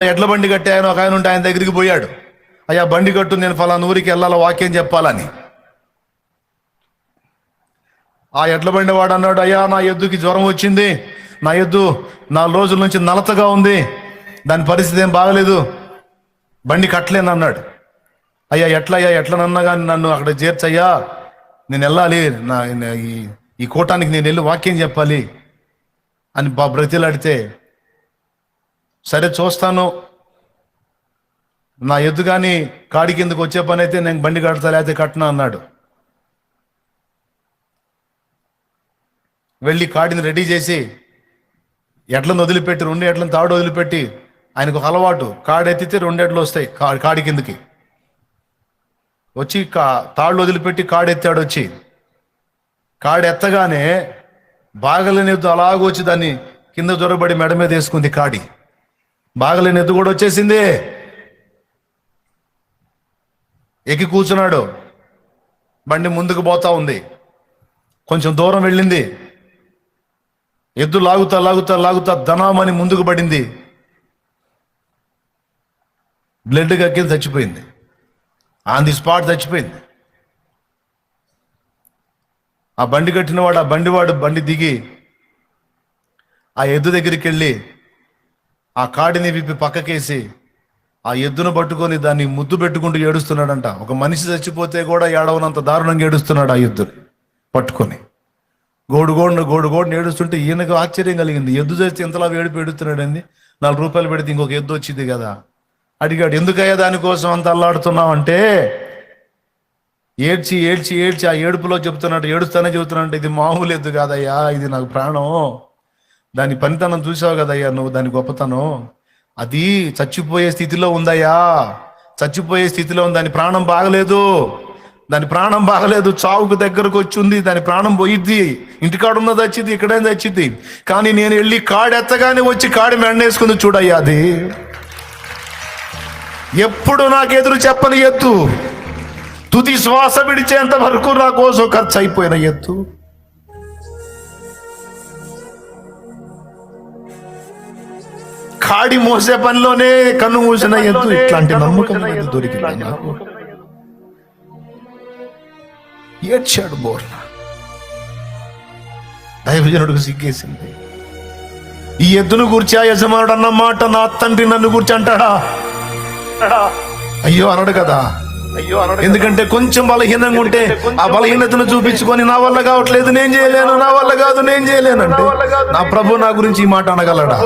ఎడ్ల బండి కట్టి ఆయన ఒక ఆయన ఉంటే ఆయన దగ్గరికి పోయాడు. అయ్యా బండి కట్టు, నేను ఫలానా ఊరికి వెళ్ళాలా, వాక్యం చెప్పాలని. ఆ ఎడ్ల బండి వాడు అన్నాడు, అయ్యా నా ఎద్దుకి జ్వరం వచ్చింది, నా ఎద్దు 4 రోజుల నుంచి నలతగా ఉంది, దాని పరిస్థితి ఏం బాగలేదు, బండి కట్టలేను అన్నాడు. అయ్యా ఎట్లనన్నా కానీ నన్ను అక్కడ చేర్చయ్యా, నేను వెళ్ళాలి, ఈ కూటానికి నేను వెళ్ళి వాక్యం చెప్పాలి అని బ్రతిలాడితే, సరే చూస్తాను, నా ఎద్దు కానీ కాడి కిందకు వచ్చే పని అయితే నేను బండి కడతా, లేకపోతే కట్టనా అన్నాడు. వెళ్ళి కాడిని రెడీ చేసి ఎడ్లను వదిలిపెట్టి 2 ఎడ్లను తాడు వదిలిపెట్టి, ఆయనకు ఒక అలవాటు, కాడు ఎత్తితే 2 ఎడ్లు వస్తాయి కాడి కిందకి వచ్చి, తాళ్ళు వదిలిపెట్టి కాడు ఎత్తాడు. వచ్చి కాడు ఎత్తగానే బాగలేని ఎద్దు అలాగొచ్చి దాన్ని కింద జొరబడి మెడ మీద వేసుకుంది. కాడి బాగలేని ఎద్దు కూడా వచ్చేసింది, ఎక్కి కూర్చున్నాడు. బండి ముందుకు పోతా ఉంది, కొంచెం దూరం వెళ్ళింది, ఎద్దు లాగుతా ధనామని ముందుకు పడింది, బ్లడ్ కక్కింది, చచ్చిపోయింది. ఆన్ ది స్పాట్ చచ్చిపోయింది. ఆ బండి కట్టినవాడు, బండి దిగి ఆ ఎద్దు దగ్గరికి వెళ్ళి ఆ కాడిని విప్పి పక్కకేసి ఆ ఎద్దును పట్టుకొని దాన్ని ముద్దు పెట్టుకుంటూ ఏడుస్తున్నాడంట. ఒక మనిషి చచ్చిపోతే కూడా ఏడవనంత దారుణంగా ఏడుస్తున్నాడు ఆ ఎద్దుని పట్టుకొని. గోడు ఏడుస్తుంటే ఈయనకు ఆశ్చర్యం కలిగింది. ఎద్దు చేస్తే ఇంతలా ఏడుపు ఏడుస్తున్నాడండి, 4 రూపాయలు పెడితే ఇంకొక ఎద్దు వచ్చింది కదా. అడిగాడు, ఎందుకయ్యా దానికోసం అంత అల్లాడుతున్నావు అంటే, ఏడ్చి ఆ ఏడుపులో చెబుతున్నాడు, ఇది మామూలు ఎద్దు కాదయ్యా, ఇది నాకు ప్రాణం, దాని పనితనం చూసావు కదయ్యా నువ్వు, దాని గొప్పతనం, అది చచ్చిపోయే స్థితిలో ఉందయ్యా, దాని ప్రాణం బాగలేదు, చావుకు దగ్గరకు వచ్చింది, దాని ప్రాణం పోయిద్ది, ఇంటికాడున్నది వచ్చింది, ఇక్కడైనా వచ్చింది, కానీ నేను వెళ్ళి కాడెత్తగానే వచ్చి కాడి మెండేసుకుంది చూడయ్యా, అది ఎప్పుడు నాకు ఎదురు చెప్పని ఎత్తు, తుది శ్వాస విడిచేంత వరకు నా కోసం ఖర్చు అయిపోయిన ఎత్తు. కాడి మోసే పనిలోనే కన్ను మూసిన ఎత్తు. ఇట్లాంటి నమ్మకం దొరికింది నాకు. ఏడ్చాడు బోర్న. దైవజనుడికి సిగ్గేసింది. ఈ ఎద్దును గూర్చి ఆ యజమానుడు అన్న మాట నా తండ్రి నన్ను గూర్చి అంటాడా? అయ్యో అనడు కదా. ఎందుకంటే కొంచెం బలహీనంగా ఉంటే ఆ బలహీనతను చూపించుకొని నా వల్ల కావట్లేదు, నేను చేయలేను, నా వల్ల కాదు, నేను చేయలేను అంటే నా ప్రభు నా గురించి ఈ మాట అనగలడా?